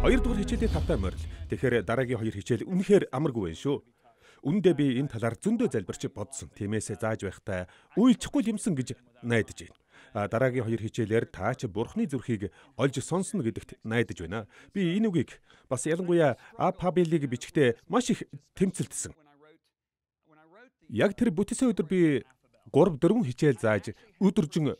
Хоёрдугаар хичээлийн тавтай морил. Тэгэхээр дараагийн хоёр хичээл үнэхээр амаргүй байна шүү. Үндэ би энэ талаар зөндөө залбирч бодсон. Тиймээс зааж байхдаа үйлчлэхгүй юмсан гэж найдаж байна. Дараагийн хоёр хичээлээр та ч Бурхны зүрхийг олж сонсно гэдэгт найдаж байна. Би энэ үгийг бас ялангуяа Апабелиг бичгтээ маш их тэмцэлдсэн. Яг тэр бүтээсэн өдөр би 3-4 хичээл зааж өдөржин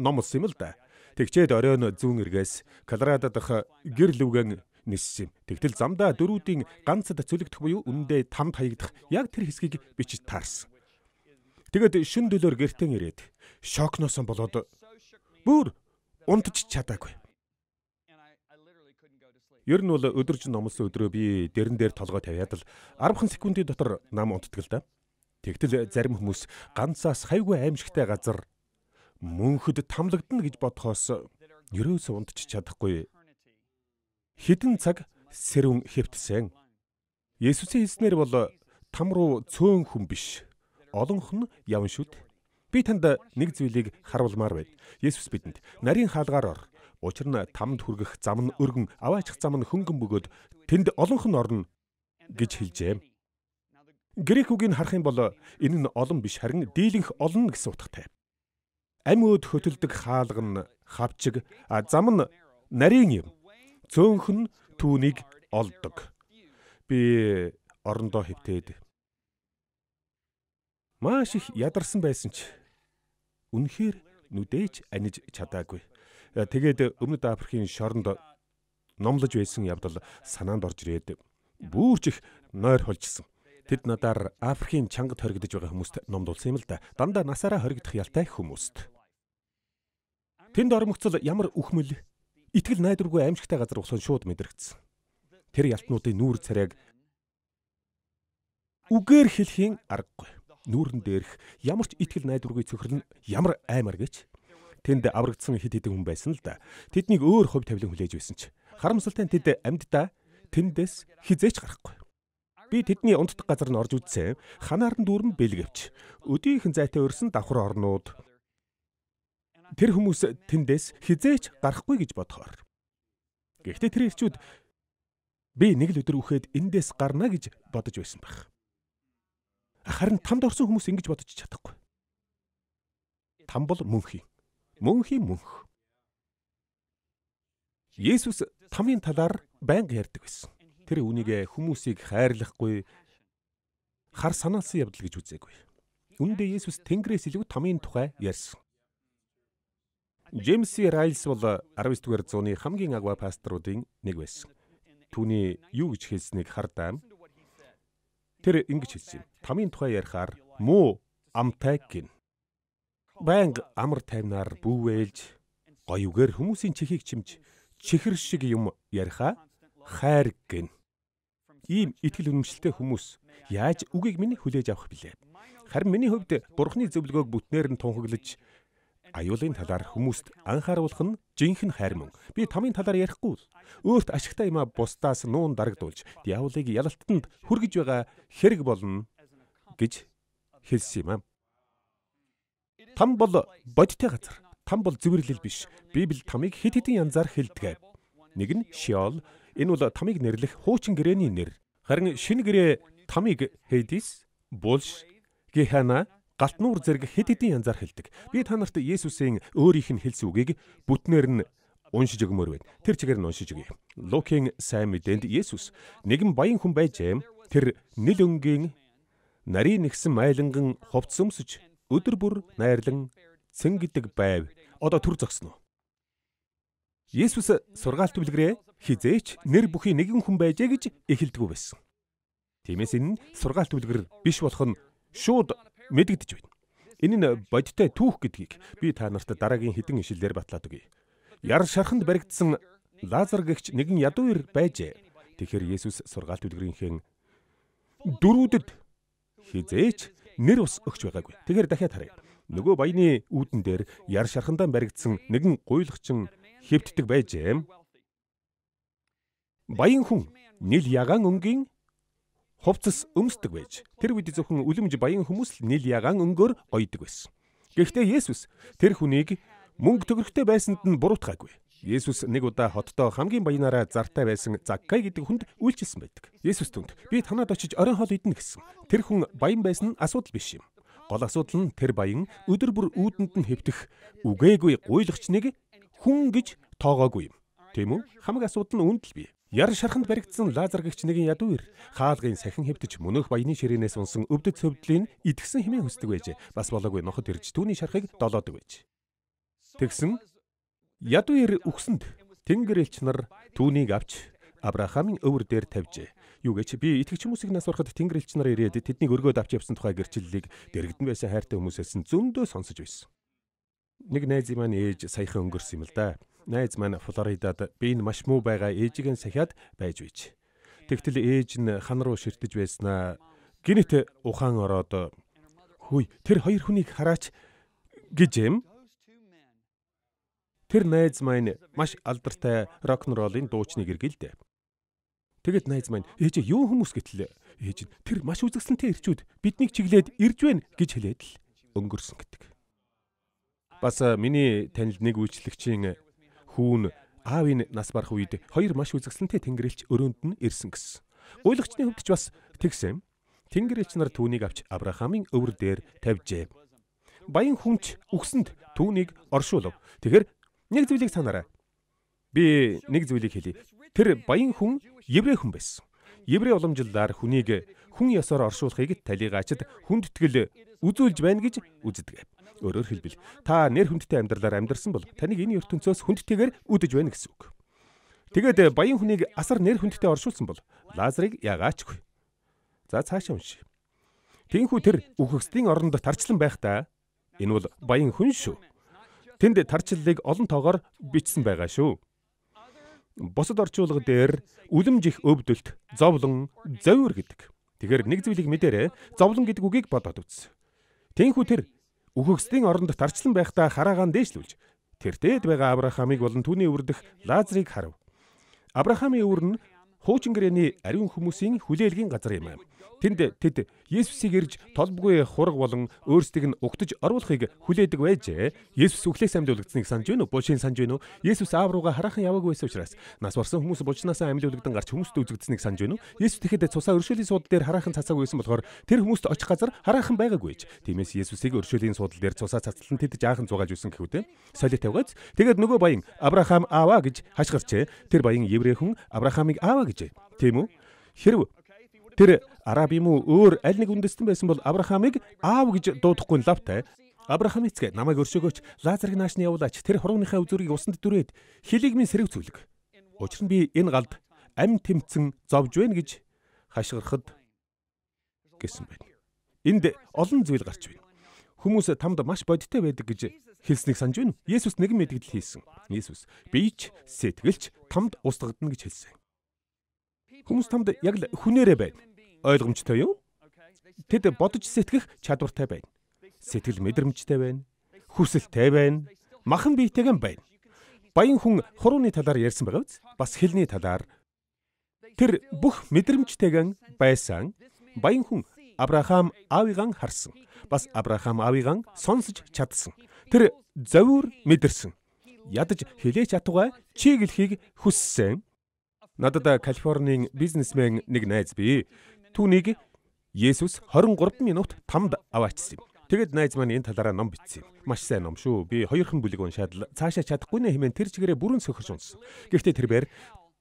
номлосон юм л да. Тэгчээд оройн зүүн эргээс Колорадо дахь гэр лүгэн ниссэн. Тэгтэл замдаа дөрүүдийн ганцд цөлөгдөх буюу үнэндээ тамд хаягдах яг тэр хэсгийг бичиж таарсан. Тэгэд шүн дөлөөр гэртэн ирээд шокноос болоод бүр унтж чадаагүй. Ер нь бол өдөржин номлосон өдрөө би дэрэн дээр толгой тавиад л 10 секундын дотор нам унтдаг л да. Тэгтэл зарим хүмүүс ганцаас хайгүй аимшигтай газар мөнхөд тамлагдана гэж бодхоос ерөөсөө унтж чадахгүй. Хэдэн цаг сэрүүн хэвтсэн. Есүсийн хэлснээр бол там руу цөөн хүн биш, олонх нь явна шүү дээ. Би танд нэг зүйлийг харуулмаар байна. Есүс бидэнд нарийн хаалгаар ор. Учир нь тамд хүргэх зам нь өргөн, аваачих зам нь хөнгөн бөгөөд тэнд олонх нь орно гэж хэлжээ. Грек үгийг харах юм бол энэ нь олон биш, харин дийлэнх олон гэсэн утгатай. Амьд хөтөлдөг хаалга нь хавчиг, зам нь нарийн юм. Цөөнх нь түүнийг олдог. Би орондоо хэвтээд маш их ядарсан байсан ч үнэхээр нүдээж аниж чадаагүй. Тэгээд Өмнөд Африкийн шоронд номлож байсан явдал санаанд орж ирээд бүрч их нойр холжсон. Тэд надаар Африкийн чангад хоригдож байгаа хүмүүст номдуулсан юм л да. Дандаа насаараа хоригдох ялтай хүмүүст. Тэнд ормогцол ямар үхмэл, итгэл найдваргүй аимшигтай газар болсон шууд мэдрэгдсэн. Тэр ялтнуудын нүүр царайг үгээр хэлхийн аргагүй. Нүүрэн дээрх ямар ч итгэл найдваргүй цөхрөл нь ямар аймар гэж. Тэнд аврагдсан хэд хэдэн хүн байсан л да. Тэднийг өөр хувь тавилан хүлээж байсан ч харамсалтай нь тэд амьддаа тэндээс хизээч гарахгүй. Би тэдний унтдаг газар нь орж үзсэн. Ханаар нь дүүрэн бэлгэвч. Өдийнхэн зайтай өрсөн давхар орнууд. Тэр хүмүүс тэндээс хизээч гарахгүй гэж бодохоор. Гэхдээ тэр ирчүүд би нэг л өдөр үхээд эндээс гарна гэж бодож байсан байх. Харин тамд орсон хүмүүс ингэж бодож чадахгүй. Там бол мөнхийн мөнх. Есүс тамийн талаар байнга ярьдаг байсан. Тэр үнийг хүмүүсийг хайрлахгүй, хар санаалсан явдал гэж үзээгүй. Үүндээ Есүс Тэнгэрээс илүү тамийн тухай ярьсан. Джеймс Райлс бол 19-р зууны хамгийн агуу пасторуудын нэг байсан. Түүний юу гэж хэлснийг хардаа. Тэр ингэж хэлсэн. Тамийн тухай ярихаар муу амтай гин. Байнга амар тайвнаар бүүвэлж, гоё үгээр хүмүүсийн чихийг чимж, чихэр шиг юм яриха хайр гин. Ийм итгэл үнэмшилтэй хүмүүс яаж үгийг минь хүлээж авах билээ? Харин миний хувьд Бурхны зөвлөгөөг бүтнээр нь тунхаглаж аюулын талаар хүмүүст анхааруулах нь жинхэнэ хайр мөн. Би тамийн талаар ярихгүй л өөрт ашигтай юм бусдаас нуун дарагдуулж, диаволыг ялалтанд хүргэж байгаа хэрэг болно гэж хэлсэн юм. Там бол бодиттой газар. Там бол зөвөрлөл биш. Библи тамыг хэд хэдэн янзаар хэлдэг. Нэг нь Шиол. Энэ бол тамыг нэрлэх хуучин гэрээний нэр. Харин шинэ гэрээ тамыг Хейдис, Булш, Гехана, Галтнуур зэрэг хэд хэдэн янзаар хэлдэг. Би та нарт Есүсийн өөрийнх нь хэлсэн үгийг бүтнээр нь уншиж өгмөр байна. Тэр чигээр нь уншиж өгье. Лукийн сайн мэдээнд Есүс нэгэн баян хүн байжээ. Тэр нил өнгийн нарийн нэгсэн майланган хувцс өмсөж өдөр бүр найрлан цэнгэдэг байв. Одоо төр зогсно. Есүс сургаалт бүлгэрээ хизээч нэр бүхий нэгэн хүн байжээ гэж эхэлдэггүй байсан. Тиймээс энэ сургаалт бүлгэр биш болох нь шууд мэдэгдэж байна. Энэ нь бодиттой түүх гэдгийг би та нарт дараагийн хэдэн ишлэлээр батлаад өгье. Яр шарханд баригдсан Лазар гэгч нэгэн ядуу ир байжээ. Тэгэхээр Есүс сургаалт бүлгэрийнхээ дөрүүдэд хизээч нэр ус өгч байгаагүй. Тэгэхээр дахиад харъя. Нөгөө баяны үүдэн дээр яр шархандаа баригдсан нэгэн гуйлахчин хэвтдэг байжээ. Баян хүн нил ягаан өнгийн хувцас өмсдөг байж. Тэр үед зөвхөн үлэмж баян хүмүүс л нил ягаан өнгөөр ойдог байсан. Гэхдээ Есүс тэр хүнийг мөнгө төгрөгтэй байсанд нь буруутгаагүй. Есүс нэг удаа хотдоо хамгийн баянаараа зартай байсан Заккай гэдэг хүнд үйлчилсэн байдаг. Есүс түнд "Би танад очиж оройн хоол идэнэ" гэсэн. Тэр хүн баян байсан нь асуудал биш юм. Гол асуудал нь тэр баян өдөр бүр үүдэнд нь хэвтэх үгээгүй гуйлагчныг хүн гэж тоогоогүй юм. Тийм үү? Хамаг асуудал нь үүнд л бий. Яр шарханд баригдсан Лазар гэгч нэгэн ядуу ир хаалгын сахин хэвтэж мөнөх баяны ширээнээс унсан өвдөд цөвдлийг идгсэн хэмээн хүсдэг байжээ. Бас болоогүй ноход ирж түүний шархыг долоодог байж. Тэгсэн ядуу ир үхсэнд Тэнгэр элч нар түүнийг авч Авраамийн өвөр дээр тавьжээ. Юу гэж би итгэж хүмүүсийг нас барахад Тэнгэр элч нар ирээд тэднийг өргөөд авч явсан тухай гэрчлэлийг дэрэгдэн байсан хайртай хүмүүсээс нь зөндөө сонсож байсан. Нэг найзын маань ээж саяхан өнгөрсөн юм л да. Найз маань Флоридад би энэ маш муу байгаа ээжигээ сахиад байж байж. Тэгтэл ээж нь хан руу ширтэж байснаа гинэт ухаан ороод "Хөөе, тэр хоёр хүнийг хараач" гэж юм. Тэр найз маань маш алдартай рок-н-роллын дуучныг иргэлдэ. Тэгэд найз маань "Ээж юу хүмүүс гэтэл ээж нь тэр маш үзэсгэлэнтэй ирчүүд биднийг чиглээд ирж байна" гэж хэлээд л өнгөрсөн гэдэг. Бас миний танил нэг үйлчлэгчийн хүүн аавын нас барах үед хоёр маш үзэсгэлэнтэй Тэнгэрлэгч өрөөнд нь ирсэн гэсэн. Гуйлагчны хөвдөч бас тэгсэн. Тэнгэрлэгч нар түүнийг авч Авраамийн өвөр дээр тавьжээ. Баян хүнч үхсэнд түүнийг оршуулв. Тэгэхээр нэг зүйлийг санаарай. Би нэг зүйлийг хэлье. Тэр баян хүн еврей хүн байсан. Еврей уламжлалаар хүнийг хүн ёсоор оршуулахыг талигаачид хүндэтгэл үзүүлж байна гэж үздэг. Өөрөөр хэлбэл та нэр хүндтэй амьдралаар амьдарсан бол таныг энэ ертөнцөөс хүндтэйгээр үдэж байна гэсэн үг. Тэгээд баян хүнийг асар нэр хүндтэй оршуулсан бол Лазарыг ягаачгүй. За цаашаа уншия. Тэнхүү тэр үхэгсдийн оронд тарчлан байхдаа энэ бол баян хүн шүү. Тэнд тарчлалыг олон тоогоор бичсэн байгаа шүү. Бусад орчуулга дээр үлэмж их өвдөлт, зовлон, зовир гэдэг. Тэгэхээр нэг зүйлийг мэдээрэй, зовлон гэдэг үгийг бодоод үз. Тэнхүү тэр үхэгсдийн оронд тарчлан байхдаа хараагаан дээшлүүлж тэр дээд байгаа Авраамыг болон түүний өвөрдөх Лазарыг харав. Авраамийн өвөр нь хуучин гэрээний ариун хүмүүсийн хүлээлгийн газар юм. Тэд Есүсийг ирж толбгүй хураг болон өөрсдийг нь угтаж оруулахыг хүлээдэг байжээ. Есүс үхлээс амьлуулагдсныг санаж байна уу? Бушийн санаж байна уу? Есүс аав руугаа хараахан яваагүй байсан учраас нас барсан хүмүүс бужнаасаа амьлуулагдсан гарч хүмүүст үзэгдсэнийг санаж байна уу? Есүс тэгэхэд цусаа өршөөлийн суудал дээр хараахан цацаагүй байсан болохоор тэр хүмүүст очих газар хараахан байгаагүй байж. Тиймээс Есүсийг өршөөлийн суудал дээр цусаа цацлан тэд жаахан зугааж үсэн гэхүүтэй. Солиот тавгаач. Тэгээд нөгөө баян Авраам ааваа гэж хашгирчээ. Тэр баян еврей хүн Авраамыг ааваа гэжээ. Тийм үү? Хэрв тэр араб юм уу өөр аль нэг үндэстэн байсан бол Авраамыг аав гэж дуудахгүй лавтай. Авраам эцгээ намайг өршөөгөөч, Лазарыг нааш нь явуулаач. Тэр хурууныхаа үзүүрийг усанд дүрээд хилийг минь сэрэг зүлэг. Учир нь би энэ галд ам тэмцэн зовж байна гэж хашгирахад гэсэн байна. Энд олон зүйл гарч байна. Хүмүүс тамд маш бодиттой байдаг гэж хэлснийг санаж байна. Есүс нэгэн мэдгэл хийсэн. Есүс бийч сэтгэлч тамд устгагдана гэж хэлсэн. Хүмүүс тамд яг л хүнээрээ байна. Ойлгомжтой юу? Тэд бодож сэтгэх чадвартай байна. Сэтгэл мэдрэмжтэй байна. Хүсэлтэй байна. Махан биетэйгэн байна. Баян хүн хурууны талаар ярьсан байгаа биз? Бас хэлний талаар тэр бүх мэдрэмжтэйгэн байсан. Баян хүн Авраам аавыгаан харсан. Бас Авраам аавыгаан сонсож чадсан. Тэр зовир мэдэрсэн. Ядаж хэлээч атугай чиглэхийг хүссэн. Надад Калифорнийн бизнесмен нэг найз бий. Түүнийг Есүс 23 минут тамд аваачсан юм. Тэгэд найз маань энэ талаараа ном бичсэн юм. Маш сайн ном шүү. Би хоёрхан бүлэг уншаад л цаашаа чадахгүй нэ хэмээн тэр чигээрээ бүрэн сөхөрч унсан. Гэхдээ тэрээр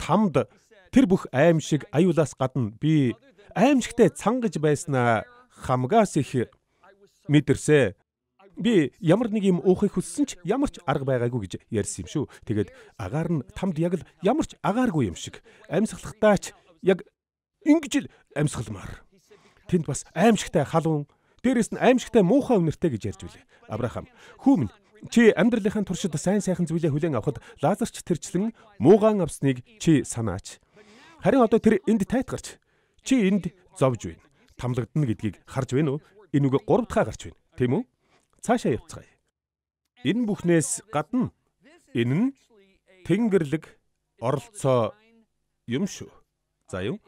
тамд тэр бүх аимшиг аюулаас гадна би аимшигтай цангаж байснаа хамгаас их мэдэрсэ. Би ямар нэг юм уухыг хүссэн ч ямар ч арга байгаагүй гэж ярьсан юм шүү. Тэгээд агаар нь тамд яг л ямар ч агааргүй юм шиг амьсгалахтаач яг ингэж л амьсгалмаар. Тэнд бас аимшигтай халуун, дээрэс нь аимшигтай муухай үнэртэй гэж ярьж билээ. Авраам, хүү минь чи амьдралынхаа туршид сайн сайхан зүйлээ хүлээн авахд Лазарч тэрчлэн муугаан авсныг чи санаач. Харин одоо тэр энд тайтгарч чи энд зовж байна. Тамлагдана гэдгийг харж байна уу? Энэ үг 3 дахь гарч байна. Тийм үү? Цаашаа явцгаая. Энэ бүхнээс гадна энэ нь Тэнгэрлэг оролцоо юм шүү. За юу?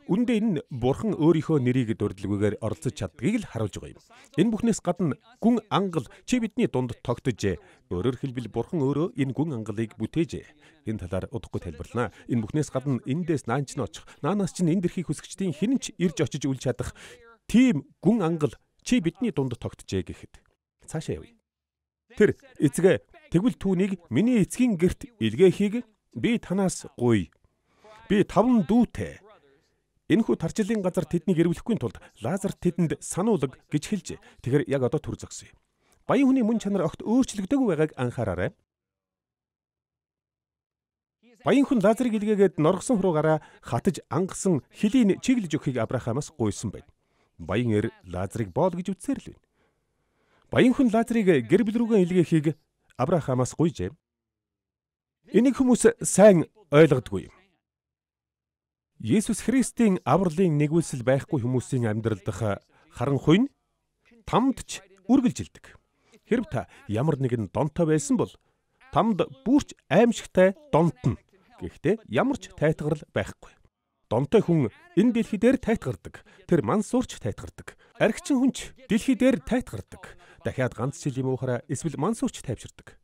Үндэ энэ бурхан өөрийнхөө нэрийг дурдлагүйгээр оролцож чаддгийг л харуулж байгаа юм. Энэ бүхнээс гадна гүн ангал чи бидний дунд тогтожээ. Өөрөөр хэлбэл бурхан өөрөө энэ гүн ангалыг бүтээжээ. Энэ талаар удахгүй тайлбарлана. Энэ бүхнээс гадна эндээс наанч нь очих, наанаас чинь энэ дэрхий хүсгчдийн хэн ч ирж очиж үл чадах тийм гүн ангал чи бидний дунд тогтожээ гэхэд цаашаа явъя. Тэр эцгээ тэгвэл түүнийг миний эцгийн герт илгээхийг би танаас гуй. Би 5 дүүтэй. Энэхүү тарчлалын газар тэднийг ирвэхгүй тулд Лазар тэдэнд сануулга гэж хэлжээ. Тэгэхээр яг одоо түр зогсъё. Баян хүний мөн чанар огт өөрчлөгдөөгүй байгааг анхаараарай. Баян хүн Лазарыг илгээгээд норгосон хуруугаараа хатаж ангасан хилийн чиглэж өгөхийг Авраамаас гуйсан байна. Баян эр Лазарыг боол гэж үзсээр л байна. Баян хүн Лазарыг гэр бүл рүүгээ илгээхийг Авраамаас гуйжээ. Энийг хүмүүс сайн ойлгодгүй юм. Есүс Христийн авралын нэгүүлсэл байхгүй хүмүүсийн амьдрал дах харанхуй нь тамд ч үргэлжилдэг. Хэрв та ямар нэгэн донтой байсан бол тамд бүрч аимшигтай донтно. Гэхдээ ямар ч тайтгарал байхгүй. Донтой хүн энэ дэлхий дээр тайтгардаг. Тэр мансуурч тайтгардаг. Архичин хүн ч дэлхий дээр тайтгардаг. Дахиад ганц жил юм уухаараа эсвэл мансуурч тайвширдаг.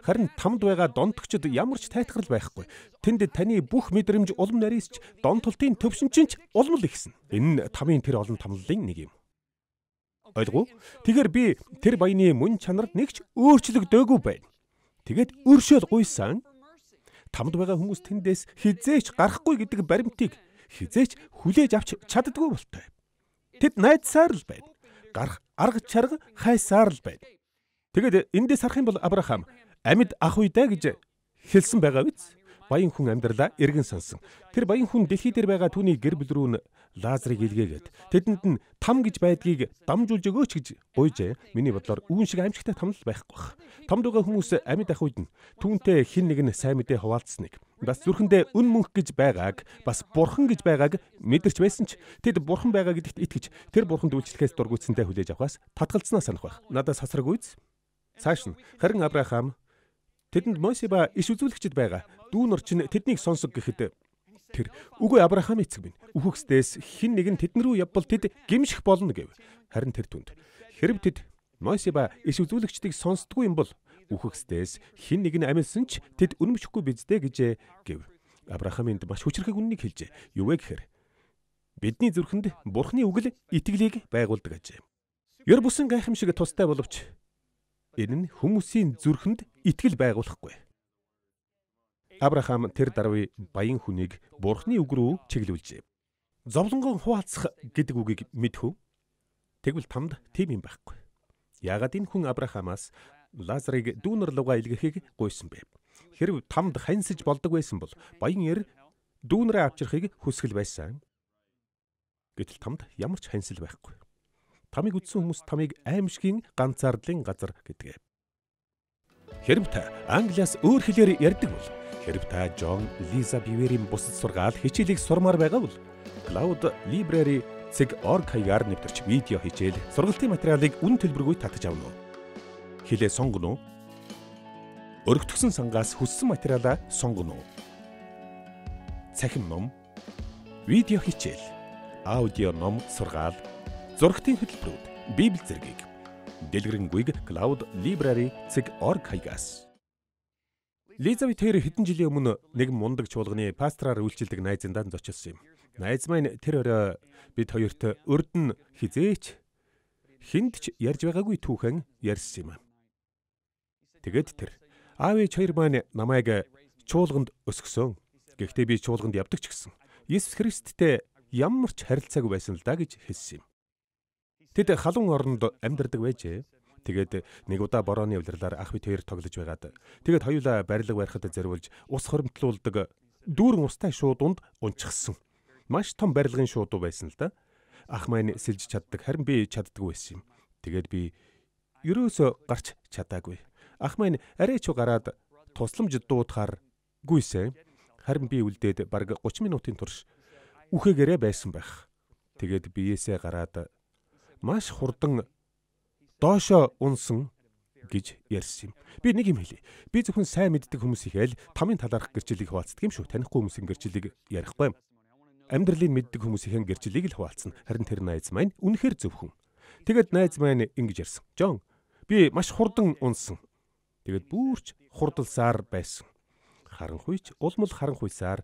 Харин тамд байгаа донтогчд ямар ч тайтгарал байхгүй. Тэнд таны бүх мэдрэмж улам нарийсч донтолтын төвшинчинч улам л ихсэн. Энэ нь тамийн тэр олон тамлалын нэг юм. Ойлгов? Тэгэхээр би тэр баяны мөн чанар нэгч өөрчлөгдөөгүй байна. Тэгээд өршөөл гуйсан. Тамд байгаа хүмүүс тэндээс хизээч гарахгүй гэдэг баримтыг хизээч хүлээж авч чаддгүй болтой. Тэд найдсаар л байна. Гарах арга чарга хайсаар л байна. Тэгээд эндээс харах юм бол Авраам амьд ах уйдаа гэж хэлсэн байгаа биз? Баян хүн амьдралаа эргэн сонсон. Тэр баян хүн дэлхий дээр байгаа түүний гэр бүл рүү Лазарыг илгээгээд тэдэнд нь там гэж байдгийг дамжуулж өгөөч гэж гуйжээ. Миний бодлоор үүн шиг аимшигтай тамлал байхгүй бах. Тамд байгаа хүмүүс амьд ах уйд нь түүнтэй хин нэг нь сайн мэдээ хуваалцсныг, бас зүрхэндээ үн мөнх гэж байгааг, бас бурхан гэж байгааг мэдэрч байсан ч тэд бурхан байгаа гэдэгт итгэж тэр бурханд үйлчлэхээс дургуутсандаа хүлээж авахаас татгалцснаа санах байх. Надаас хасраг үйц. Цааш нь харин Авраам тэдэнд Мосе ба иш үзүүлэгчд байгаа. Дүүнэр чинь тэднийг сонсог гэхэд тэр үгүй Авраам эцэг минь. Үхэгсдээс хин нэг нь тэдэн рүү явбал тэд гимших болно гэв. Харин тэр түнд хэрв тэд Мосе ба иш үзүүлэгчдийг сонсдгүй юм бол үхэгсдээс хин нэг нь амилсан ч тэд үнэмшихгүй биздэ гэж гэв. Авраамынд маш хүчрхэг үннийг хэлжээ. Юу вэ гэхээр бидний зүрхэнд Бурхны үг л итгэлийг байгуулдаг ажээ. Ёр бусын гайхамшиг тустай боловч энэ нь хүмүүсийн зүрхэнд итгэл байгуулахгүй. Авраам тэр даруй баян хүнийг Бурхны үг рүү чиглүүлжээ. Зовлонгон хуваалцах гэдэг үгийг мэдхүү. Тэгвэл тамд тийм юм байхгүй. Яагаад энэ хүн Авраамаас Лазарыг дүүнэр лугаа илгээхийг гуйсан бэ? Хэрв тамд хансаж болдог байсан бол баян эр дүүнрээ авчрахыг хүсгэл байсан. Гэтэл тамд ямар ч хансал байхгүй. Тамиг үдсэн хүмүүс тамиг аимшигын ганцаардлын газар гэдгээ. Хэрв та Англиас өөр хэлээр ярьдаг бол, хэрв та Джон Лиза Бивэрийн бусад сургаал хичээлийг сурмаар байгаа бол, Cloud Library.org хаягаар нэвтэрч видео хичээл сургалтын материалыг үн төлбөргүй татаж авна уу? Хэлээ сонгоно уу? Өргөтгсөн сангаас хүссэн материалаа сонгоно уу? Цахим ном, видео хичээл, аудио ном сургаал, зургатын хөтөлбөрүүд, Библи зэргийг дэлгэрэнгүй Cloud Library.org хаягаас. Лизавет тэр хэдэн жилийн өмнө нэг мундаг чуулганы пастораар үйлчилдэг найзындаа зочилсон юм. Найз маань тэр орой бид хоёрт урд нь хизээч хүнд ч ярьж байгаагүй түүхэн ярьсан юм. Тэгэд тэр аав ээж хоёр маань намайг чуулганд өсгсөн. Гэхдээ би чуулганд явдаг ч гэсэн Есүс Христтэй ямар ч харилцаагүй байсан л да гэж хэлсэн юм. Тэд халуун оронд амьдардаг байжээ. Тэгээд нэг удаа борооны улирлаар ах бид хоёр тоглож байгаад тэгээд хоёулаа барилга барихад зориулж ус хоримтлуулдаг дүүрэн устай шуудуунд унчихсан. Маш том барилгын шуудуу байсан л да. Ах маань сэлж чаддаг, харин би чаддаггүй байсан юм. Тэгээд би ерөөсөө гарч чадаагүй. Ах маань арай ч гараад тусламж дуудахаар гүйсэн. Харин би үлдээд бараг 30 минутын турш үхээгээрээ байсан байх. Тэгээд биеэсээ гараад маш хурдан доошоо унсан гэж ярьсан юм. Би нэг юм хэлье. Би зөвхөн сайн мэддэг хүмүүсийнхээ л тамийн талаарх гэрчлэлийг хуваалцдаг юм шүү. Танихгүй хүмүүсийн гэрчлэлийг ярихгүй юм. амьдралыг мэддэг хүмүүсийн гэрчлэлийг л хуваалцсан. Харин тэр найз маань үнэхээр зөв хүн. Тэгэд найз маань ингэж ярьсан. "Жон, би маш хурдан унсан." Тэгэд бүрч хурдалсаар байсан. Харанхуйч улмал харанхуйсаар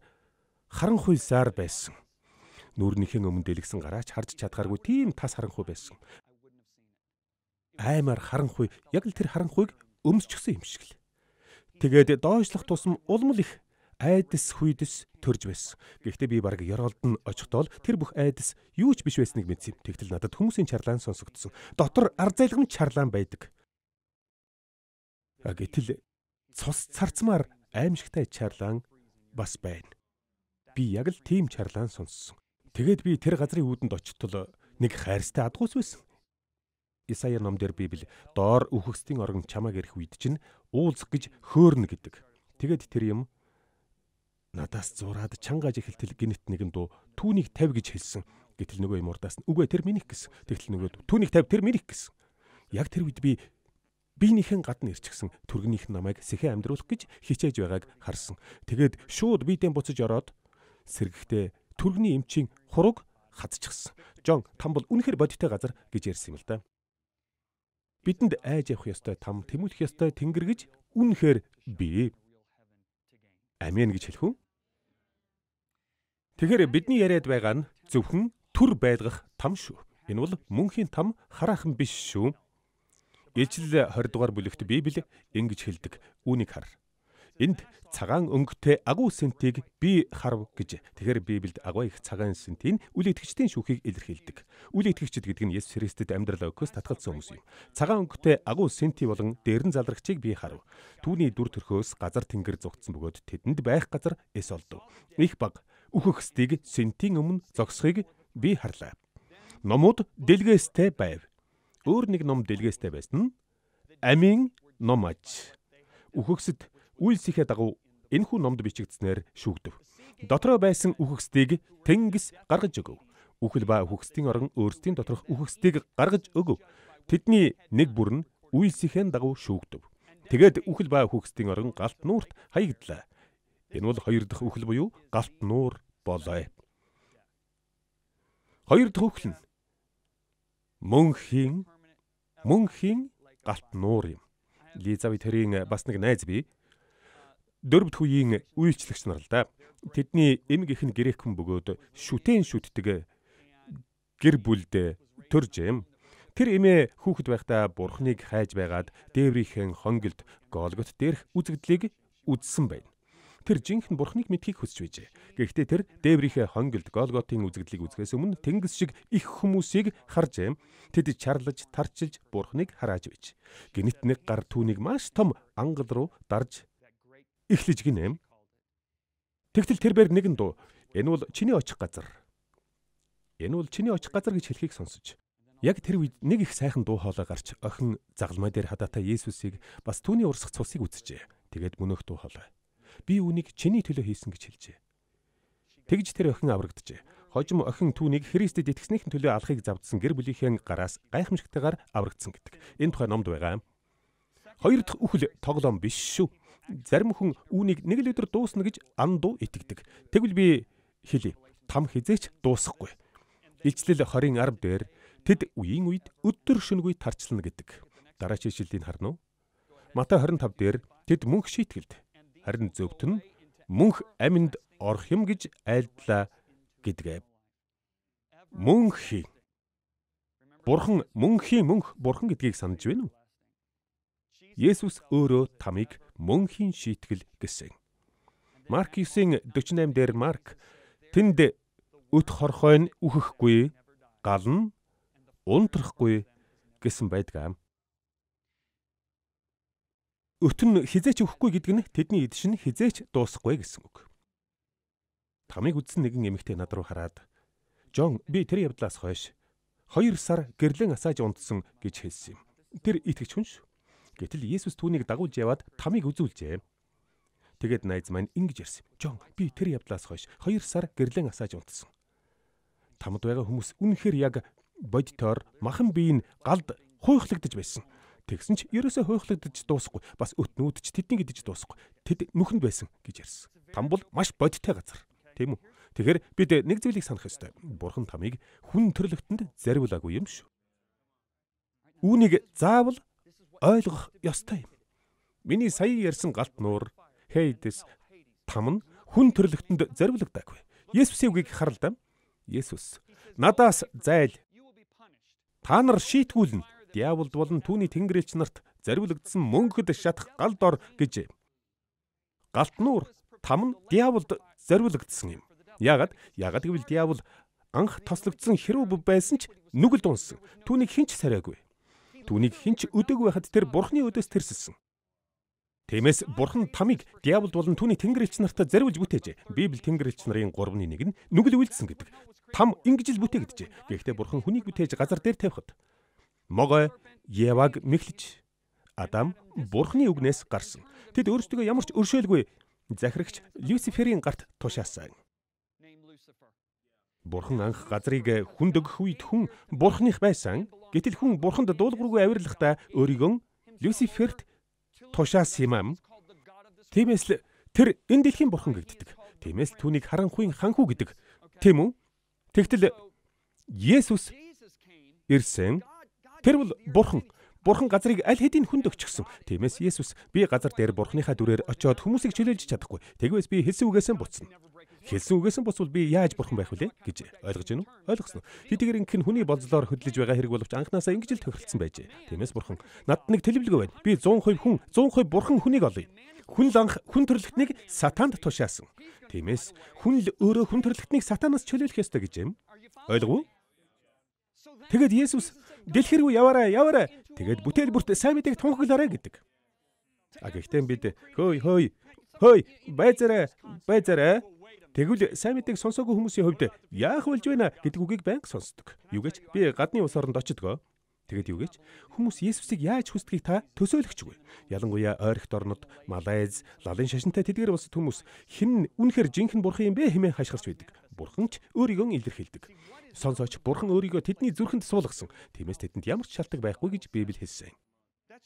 байсан. Нүүрнийхэн өмнө дэлгсэн гараач харж чадхааргүй тийм тас харанхуй байсан. Аймаар харанхуй яг л тэр харанхуйг өмсчихсэн юм шиг л. Тэгээд доошлох тусам улмал их айдас хүйдэс төрж байсан. Гэхдээ би бараг ёроолд нь очихдоо тэр бүх айдас юу ч биш байсныг мэдсэн. Тэгтэл надад хүмүүсийн чарлаан сонсогдсон. Дотор ар зайлгын чарлаан байдаг. Гэтэл цус царцмаар аимшигтай чарлаан бас байна. Би яг л тийм чарлаан сонссон. Тэгээд би тэр газрын үүдэнд очтол нэг хайрстай адгуус байсан. Исая номдэр Библи доор үхэгсдийн орон чамааг ирэх үед чинь уулзах гэж хөөрнө гэдэг. Тэгээд тэр юм надаас зураад чангааж эхэлтэл гинт нэгэн дуу түүнийг 50 гэж хэлсэн. Гэтэл нөгөө юм урдаас нь үгүй тэр минийх гэсэн. Тэгтэл нөгөө түүнийг 50 тэр минийх гэсэн. Яг тэр үед би биенийхэн гадна ирчихсэн түргнийх намайг сэхэ амьдруулах гэж хичээж байгааг харсан. Тэгээд шууд биедээ буцаж ороод сэргэхдээ түргний эмчийн хураг хазчихсан. "Жон, там бол үнэхээр бодиттой газар" гэж ярьсан юм л да. Бидэнд айж явах ёстой там, тэмүүлэх ёстой тэнгэр гэж үнэхээр би амен гэж хэлэх үү? Тэгэхээр бидний яриад байгаа нь зөвхөн төр байлгах там шүү. Энэ бол мөнхийн там хараахан биш шүү. Илчил 20 дугаар бүлэгт Библи ингэж хэлдэг. Үүнийг хар. Энд цагаан өнгөтэй агуу сэнтийг би харав гэж. Тэгэхээр Библиэд агуу их цагаан сэнтийн үл итгэгчдийн шүүхийг илэрхийлдэг. Үл итгэгчд гэдэг нь Есүс Христэд амьдрал өгөхөөс татгалзсан хүмүүс юм. Цагаан өнгөтэй агуу сэнти болон дээрэн залрагчийг би харав. Түүний дүр төрхөөс газар тэнгэр зугтсан бөгөөд тэдэнд байх газар эс олдов. Их баг үхэгсдийг сэнтийн өмнө зогсохыг би харлаа. Номууд дэлгээстэй байв. Өөр нэг ном дэлгээстэй байсан нь Амийн ном аж. Үхэгсэд үйлсийнхээ дагуу энэхүү номд бичигдснээр шүүгдэв. Дотроо байсан үхэгсдийг тэнгис гаргаж өгөв. Үхэл ба үхэгсдийн орон өөрсдийн доторх үхэгсдийг гаргаж өгөв. Тэдний нэг бүр нь үйлсийнхээ дагуу шүүгдэв. Тэгээд үхэл ба үхэгсдийн орон галт нуурт хаягдлаа. Энэ бол хоёр дахь үхэл буюу галт нуур болоо. Хоёр дахь үхэл нь мөнхийн галт нуур юм. Лизавет тэрийн бас нэг найз бий. Дөрөвд үеийн үйлчлэгч нар л да. Тэдний эмэг их нь грек хүн бөгөөд шүтэн шүтдэг гэр бүлд төрж юм. Тэр эмээ хүүхэд байхдаа бурхныг хайж байгаад дээврийнхэн хонгилд Голгот дээрх үзэгдлийг үзсэн байна. Тэр жинхэнэ бурхныг мэдхийг хүсэж байжээ. Гэхдээ тэр дээврийнхээ хонгилд Голготын үзэгдлийг үзэхээс өмнө тэнгис шиг их хүмүүсийг харж юм. Тэд чарлаж, тарчилж бурхныг харааж байж. Гэнэт нэг гар түүнийг маш том ангал руу дарж эхлэж гинэм. Тэгтэл тэрээр нэгэн дуу. Энэ бол чиний очих газар. Энэ бол чиний очих газар гэж хэлхийг сонсож. Яг тэр үед нэг их сайхан дуу хоолой гарч охин загалмай дээр хадаатай Есүсийг бас түүний урсах цусыг үзчихэ. Тэгээд мөнөөх дуу хоолой. Би үүнийг чиний төлөө хийсэн гэж хэлжээ. Тэгж тэр охин аврагджээ. Хожим охин түүнийг Христэд итгэснийхэн төлөө алахыг завдсан гэр бүлийнхээ гараас гайхамшигтайгаар аврагдсан гэдэг. Энэ тухай номд байгаа. Хоёр дахь үхэл тоглоом биш шүү. Зарим хүн үүнийг нэг л өдөр дуусна гэж андуу итгэдэг. Тэгвэл би хэлье. Там хизээч дуусахгүй. Илчлэл 20:10 дээр тэд үеийн үед өдөр шөнөгүй тарчлана гэдэг. Дараагийн ишлэлийг харна уу? Матай 25 дээр тэд мөнх шийтгэлд. Харин зөвхт нь мөнх аминд орох юм гэж айлдлаа гэдгээ. Мөнхийн мөнх бурхан гэдгийг санаж байна уу? Есүс өөрөө тамыг мөнхийн шийтгэл гэсэн. Марк 9:48 дээр Марк тэнд өт хорхой нь үхэхгүй, гал нь унтрахгүй гэсэн байдаг. Өт нь хизээч үхэхгүй гэдэг нь тэдний эдшин хизээч дуусахгүй гэсэн үг. Тамыг үзсэн нэгэн эмэгтэй над руу хараад "Жон, би тэр явдлаас хойш 2 сар гэрлэн асааж унтсан" гэж хэлсэн юм. Тэр итгэж хүн шүү. Гэтэл Есүс түүнийг дагуулж яваад тамыг үзүүлжээ. Тэгээд найз маань ингэж ярьсан. "Жон, би тэр явдлаас хойш 2 сар гэрлэн асааж унтсан." Тамд байгаа хүмүүс үнэхээр яг бодитоор махан бие нь галд хуйхлагдаж байсан. Тэгсэн ч ерөөсөө хуйхлагдаж дуусахгүй. Бас өтнүүд ч тэднийг идэж дуусахгүй. Тэд нүхэнд байсан гэж ярьсан. Там бол маш бодиттой газар. Тийм үү? Тэгэхээр бид нэг зүйлийг санах ёстой. Бурхан тамыг хүн төрлөختөнд зариулаагүй юм шүү. Үүнийг заавал ойлгох ёстой юм. Миний сая ярьсан галт нуур Хейдэс там нь хүн төрлөختөнд зариулагдаагүй. Есүсийн үгийг харалдаа. Есүс надаас зайл. Та нар шийтгүүлнэ. Диаволд болон түүний тэнгэрэлч нарт зариулагдсан мөнхөд шатах гал дор гэж. Галт нуур там нь диаволд зариулагдсан юм. Яагаад гэвэл диавол анх тослогдсон хэрүүв байсан ч нүгэлд унсан. Түүнийг хинч сарайгүй. Түүнийг хинч өдөөг байхад тэр бурхны өдөөс тэрсэлсэн. Тиймээс бурхан тамыг диаволд болон түүний тэнгэрэлч нарт зариулж бүтээжээ. Библи тэнгэрэлч нарын 3-ны 1 нь нүгэл үйлдсэн гэдэг. Там ингэж л бүтээгдэжээ. Гэхдээ бурхан хүнийг бүтээж газар дээр тавихад могой Еваг мэхлэж Адам бурхны үгнээс гарсан. Тэд өөрсдөө ямар ч өршөөлгүй захирагч Люциферийн гарт тушаасан. Бурхан анх газрыг хүнд өгөх үед хүн бурхных байсан. Гэтэл хүн бурханд дуулуургүй авирлахдаа өөрийгөө Люциферт тушаасан юм. Тиймээс л тэр энэ дэлхийн бурхан гэгддэг. Тиймээс түүнийг харанхуйн ханхүү гэдэг. Тийм үү? Тэгтэл Есүс ирсэн. Тэр бол бурхан. Бурхан газрыг аль хэдийн хүнд өгчихсөн. Тиймээс Есүс би газар дээр бурхныхаа дүрээр очиод хүмүүсийг чөлөөлж чадахгүй. Тэгвээс би хэлсэн үгээсээ буцна. Хэлсэн үгээсээ буцвал би яаж бурхан байх вүлээ гэж ойлгож байна уу? Ойлгосноо. Хэдийгээр инхэн хүний болзлоор хөдлөж байгаа хэрэг боловч анхнаасаа ингэж л тохиролцсон байжээ. Тиймээс бурхан надад нэг төлөвлөгөө байна. Би 100% хүн, 100% бурхан хүнийг олъё. Хүн л анх хүн төрлөختнийг сатаанд тушаасан. Тиймээс хүн л өөрөө хүн төрлөختнийг сатанаас чөлөөлөх ёстой гэж юм. Ойлгов уу? Тэгэд Есүс дэлхий рүү яваарай. Тэгээд бүтээл бүрт сайн мэдээг тунхаглаарай гэдэг. Гэхдээ бид хөөй байзараа. Тэгвэл сайн мэдээг сонсоогүй хүмүүсийн хувьд яах болж байна гэдэг үгийг байнга сонсдог. Юу гэж би гадны улс оронд очидгоо. Тэгэд юу гэж хүмүүс Есүсийг яаж хүсдгийг та төсөөлөгчгүй. Ялангуяа ойрхит орнод Малайз, лалын шашинтай тэдгээр улсад хүмүүс хэн үнэхээр жинхэнэ бурхан юм бэ хэмээн хашгирч байдаг. Бурхан ч өөрийгөө илэрхийлдэг. Сонсооч бурхан өөрийгөө тэдний зүрхэнд суулгасан. Тиймээс тэдэнд ямар ч шалтгаан байхгүй гэж Библи хэлсэн.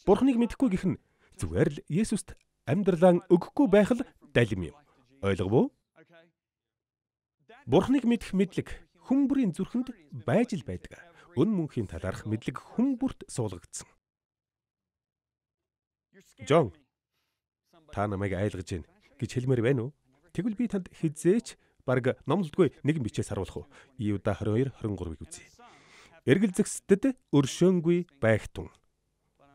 Бурханыг мэдэхгүй гэх нь зүгээр л Есүст амьдралаа өгөхгүй байх л далим юм. Ойлгов уу? Бурханыг мэдэх мэдлэг хүн бүрийн зүрхэнд байж л байдаг. Өн мөнхийн талаарх мэдлэг хүн бүрт суулгагдсан. Жон, та намайг айлгаж байна гэж хэлмээр байна уу? Тэгвэл би танд хизээч бараг номлодгүй нэгэн бичээс харуулах уу? Иуда 22:23-ыг үзье. Эргэл зэгсдэд өршөөнгүй байгтун.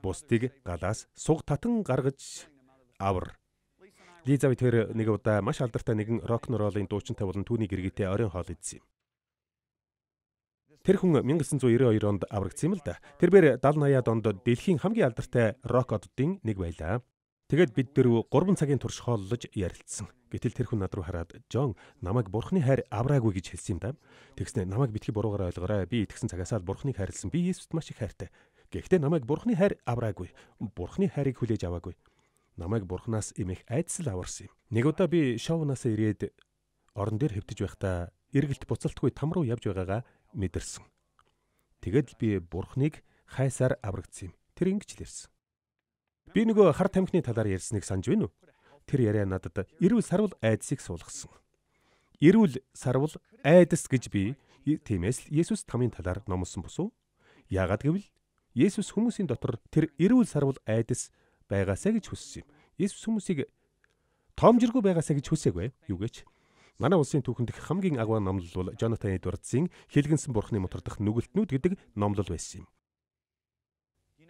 Бусдыг галаас суг татан гаргаж авар. Лизави тэр нэг удаа маш алдартай нэгэн рок-н-роллын дуучинтай болон түүний гэргитэй оройн хоол идсэн юм. Тэр хүн 1992 онд аврагдсан юм л да. Тэрээр 70-80-аад онд дэлхийн хамгийн алдартай рок оддын нэг байлаа. Тэгэд бид дөрөв 3 цагийн турш хооллож ярилцсан. Гэтэл тэр хүн над руу хараад "Жон, намайг бурхны хайр авраагүй" гэж хэлсэн юм да. Тэгснэ намайг битгий буруугаар ойлгоорой. Би итгэсэн цагаасаа л бурхныг хайрлсан. Би Есүст маш их хайртай. Гэхдээ намайг бурхны хайр авраагүй. Бурхны хайрыг хүлээж аваагүй. Намайг бурхнаас эмэх айдас л аварсан юм. Нэг удаа би шоунаас ирээд орон дээр хэвтэж байхдаа эргэлт буцалтгүй там руу явж байгаагаа мэдэрсэн. Тэгэд би бурхныг хайсаар аврагдсан юм. Тэр ингэж л ярьсан. Би нөгөө хар тамхины талаар ярьсныг санаж байна уу? Тэр яриа надад эрүүл сарвал айдсыг суулгасан. Эрүүл сарвал айдас гэж би тиймээс л Есүс тамийн талаар номлосон босуу. Яагаад гэвэл Есүс хүмүүсийн дотор тэр эрүүл сарвал айдас байгаасаа гэж хүссэн юм. Есүс хүмүүсийг тоомжиргүй байгаасаа гэж хүсээгүй. Юу гэж? Манай улсын түүхэнд хамгийн агуу номлол бол Жонатан Эдвардсын Хилгэнсэн бурхны мутардах нүгэлтнүүд гэдэг номлол байсан юм.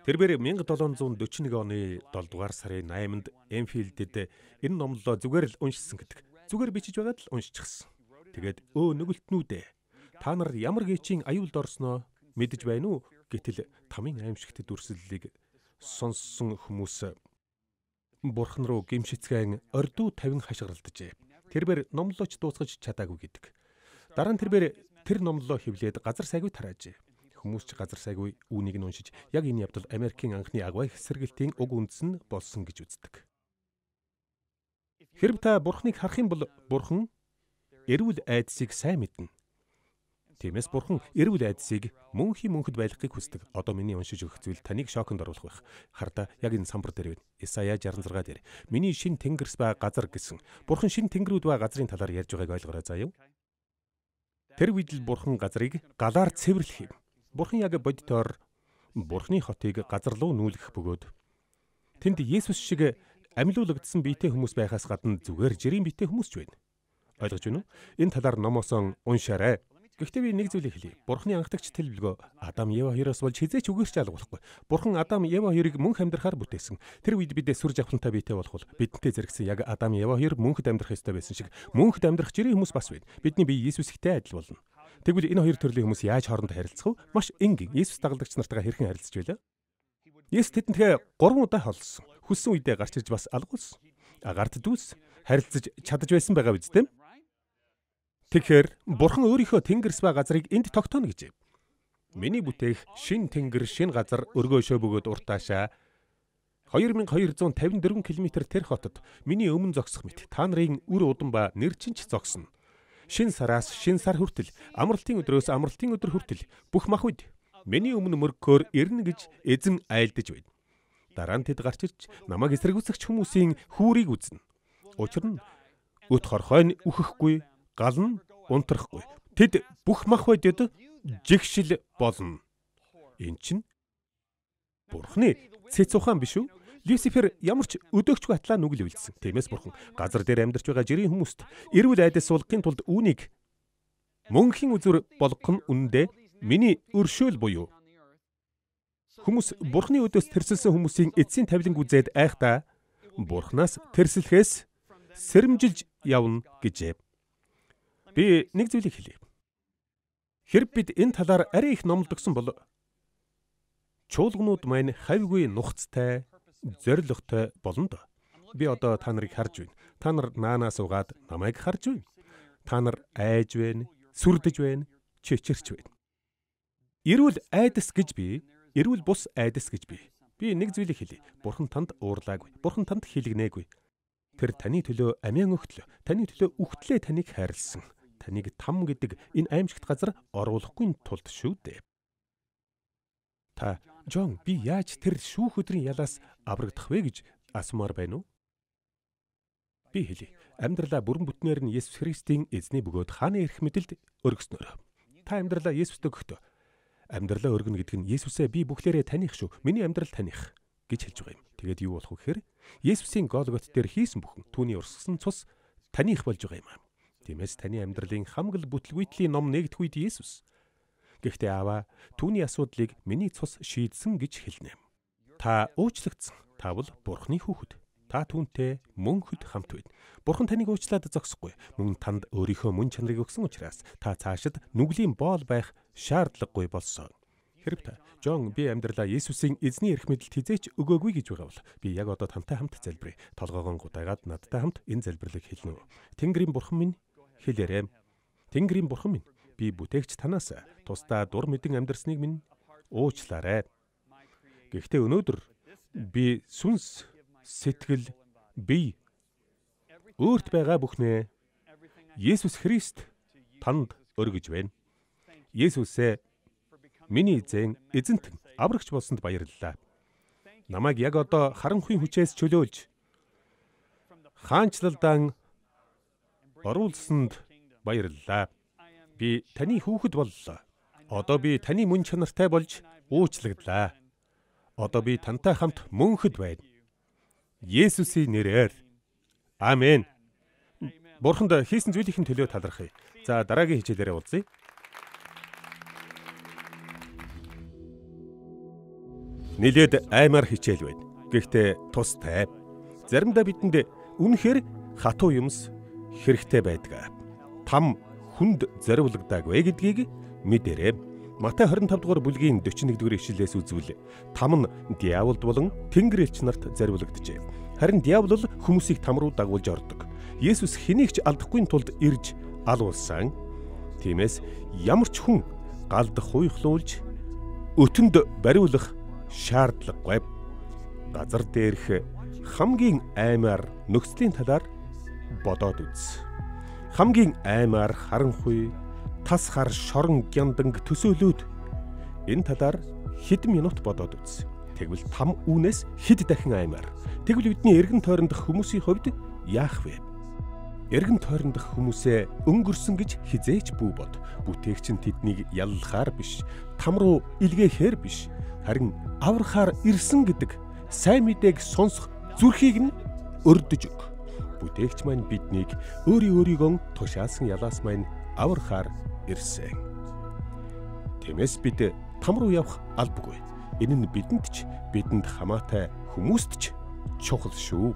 Тэрээр 1741 оны 7 дугаар сарын 8-нд Энфилдэд энэ номлолоо зүгээр л уншсан гэдэг. Зүгээр бичиж байгаад л уншчихсан. Тэгээд нүгэлтнүүдээ та нар ямар гэчийн аюулд орсноо мэдэж байна уу? Гэтэл тамийн аимшигт дүрслэлийг сонссон хүмүүс бурхан руу гимшицгэн ордуу 50 хашгиралджээ. Тэрээр номлолооч дуусгаж чадаагүй гэдэг. Дараа нь тэр номлолоо хэвлээд газар сайгүй тараажээ. Хүмүүс ч газар сайгүй үүнийг нь уншиж яг энэ явдал Америкийн анхны агвай хэсэргэлтийн уг үндэс нь болсон гэж үздэг. Хэрв та бурхныг харах юм бол бурхан эрүүл айдсыг сайн мэднэ. Тиймээс бурхан эрүүл айдсыг мөнхөд байлгахыг хүсдэг. Одоо миний уншиж өгөх зүйл таныг шоконд оруулах байх. Хардаа яг энэ самбар дээр байна. Исая 66 дээр. Миний шин тэнгэрс ба газар гэсэн. Бурхан шин тэнгэрүүд ба газрын талаар ярьж байгааг ойлгорой заа юу? Тэр үед л Бурхан газрыг галаар цэвэрлэхийг, Бурхан яг бодитоор Бурханы хотыг газар руу нүүлгэх бөгөөд тэнд Есүс шиг амьлуулагдсан биетэй хүмүүс байхаас гадна зүгээр жирийн биетэй хүмүүс ч байна. Ойлгож байна уу? Энэ талаар номоос уншаарай. Гэхдээ би нэг зүйлийг хэлье. Бурханы анхдагч төлөвлөгөө Адам Ева хоёроос болж хизээч үгээрч алгуулахгүй. Бурхан Адам Ева хоёрыг мөнх амьдрахаар бүтээсэн. Тэр үед бид сүр жавхлантай биетэй болох бол бидэнтэй зэрэгсэн яг Адам Ева хоёр мөнхөд амьдрах ёстой байсан шиг мөнхөд амьдрах жирийн хүмүүс бас байна. Бидний бие Есүстэй адил болно. Тэгвэл энэ хоёр төрлийн хүмүүс яаж хоорондоо харилцах вэ? Маш энгийн. Есүс дагалдагч нартайгаа хэрхэн харилцаж байлаа? Есүс тэдэнтэй 3 удаа холсон. Хүссэн үедээ гарч ирж бас алгуулсан. Агарт дүүс харилцаж чадаж байсан байгаа биз дээ? Тэгэхээр Бурхан өөрийнхөө тэнгэрс ба газрыг энд тогтооно гэжээ. Миний бүтээх шин тэнгэр, шин газар өргөөшөө бөгөөд уртаашаа 2254 км тэр хотод миний өмнө зогсох мэт та нарын үр удам ба нэрчинч зогсно. Шин сараас шин сар хүртэл, амралтын өдрөөс амралтын өдөр хүртэл бүх мах үед миний өмнө мөргөхөөр ирнэ гэж эзэн айлдаж байна. Дараа нь тэд гарч ирж намайг эсэргүүцэгч хүмүүсийн хүүрийг үзнэ. Учир нь өт хорхой нь үхэхгүй, гал нь унтрахгүй. Тэд бүх мах бодод жигшил болно. Эн чинь Бурханы цэц ухаан биш үү? Люцифер ямар ч өдөөгчгүй атлаа нүгэл үйлдсэн. Тиймээс Бурхан газар дээр амьдарч байгаа жирийн хүмүүст эрүүл айдас суулгахын тулд үүнийг мөнхийн үзүр болгох нь үнэндээ миний өршөөл буюу хүмүүс Бурханы өдөөс тэрсэлсэн хүмүүсийн эцсийн тавиланг үзээд айхдаа Бурханаас тэрслэхээс сэрэмжилж явна гэжээ. Би нэг зүйлийг хэлье. Хэрэг бид энэ талаар арай их номлодогсон бол чуулганууд маань хавьгүй нухацтай, зоригтой болно доо. Би одоо та нарыг харж байна. Та нар наанаа суугаад намайг харж байна. Та нар айж байна, сүрдэж байна, чичирч байна. Эрүүл айдас гэж би, эрүүл бус айдас гэж би. Би нэг зүйлийг хэлье. Бурхан танд уурлаагүй. Бурхан танд хилэгнээгүй. Тэр таны төлөө амиан өгтлөө, таны төлөө үхтлээ таныг хайрлсан. Таныг там гэдэг энэ аимшигт газар оруулахгүй тулд шүү дээ. Та Жон би яаж тэр шүүх өдрийн ялаас аврагдах вэ гэж асуумаар байна уу? Би хэлье. Амьдралаа бүрэн бүтнээр нь Есүс Христийн эзний бөгөөд хааны эрх мэдэлд өргөснөөр. Та амьдралаа Есүст өгөхдөө амьдралаа өргөнө гэдэг нь Есүсээ би бүхлээрээ таних шүү. Миний амьдрал таних гэж хэлж байгаа юм. Тэгээд юу болох вэ гэхээр Есүсийн Голгот дээр хийсэн бүхэн түүний урсгасан цус таних болж байгаа юм аа. Тиймээс таны амьдралын хамгал бүтлгүйтлийн ном нэгдэх үед Есүс. Гэхдээ Аава түүний асуудлыг миний цус шийдсэн гэж хэлнэ. Та уучлагдсан. Та бол Бурханы хүүхэд. Та түүнтэй мөнхөд хамт байна. Бурхан таныг уучлаад зогсохгүй. Мөн танд өөрийнхөө мөн чанарыг өгсөн учраас та цаашид нүглийн боол байх шаардлагагүй болсон. Хэрэг та Жон би амьдралаа Есүсийн эзний эрх мэдэлд хизээч өгөөгүй гэж байгаа бол би яг одоо тантай хамт залбирая. Толгоогоо гутайгаад надтай хамт энэ залбирлыг хэлнэ. Тэнгэрийн Бурхан минь хэлээрэй. Тэнгэрийн Бурхан минь би бүтээгч танаас тусдаа дур мэдэн амьдрсныг минь уучлаарай. Гэхдээ өнөөдөр би сүнс, сэтгэл, бие өөрт байгаа бүхнээ Есүс Христ танд өргөж байна. Есүсээ миний эзэнт аврагч болсонд баярлалаа. Намайг яг одоо харанхуйн хүчээс чөлөөлж хаанчлалдан оруулсанд баярлалаа. Би таны хүүхэд боллоо. Одоо би таны мөн чанартай болж уучлагдлаа. Одоо би тантай хамт мөнхөд байна. Есүсийн нэрээр. Амен. Бурханд хийсэн зүйлийн төлөө талархъя. За дараагийн хичээлээрээ уулзъя. Нилээд аймаар хичээл байна. Гэхдээ тустай. Заримдаа бидэнд үнэхээр хатуу юмс хэрэгтэй байдаг. Там хүнд зориулагдаагүй гэдгийг мэдэрэй. Матай 25 дугаар бүлгийн 41 дугаар ишлэлээс үзвэл там нь диаволд болон тэнгэр элч нарт зориулагджээ. Харин диавол бол хүмүүсийг там руу дагуулж ордог. Есүс хэнийг ч алдахгүй тулд ирж алуулсан. Тиймээс ямар ч хүн галд хуйхлуулж өтөнд бариулах шаардлагагүй. Газар дээрх хамгийн аймаар нөхцөлийн талаар бодоод үз. Хамгийн аймаар харанхуй, тас хар шорон гянданг төсөөлөөд энэ талаар хэдэн минут бодоод үз. Тэгвэл там үүнээс хэд дахин аймаар. Тэгвэл бидний эргэн тойрондох хүмүүсийн хувьд яах вэ? эргэн тойрондох хүмүүсээ өнгөрсөн гэж хизээч бүү бод. Бүтээгч нь тэднийг яллахаар биш, там руу илгээхээр биш, харин аврахаар ирсэн гэдэг сайн мэдээг сонсох зүрхийг нь өрдөж өг. Бүтээгч маань биднийг өөрийгөө тушаасан ялаас маань аврахаар ирсэн. Тиймээс бид там руу явах албагүй. Энэ нь бидэнд ч, бидэнд хамаатай хүмүүст ч чухал шүү.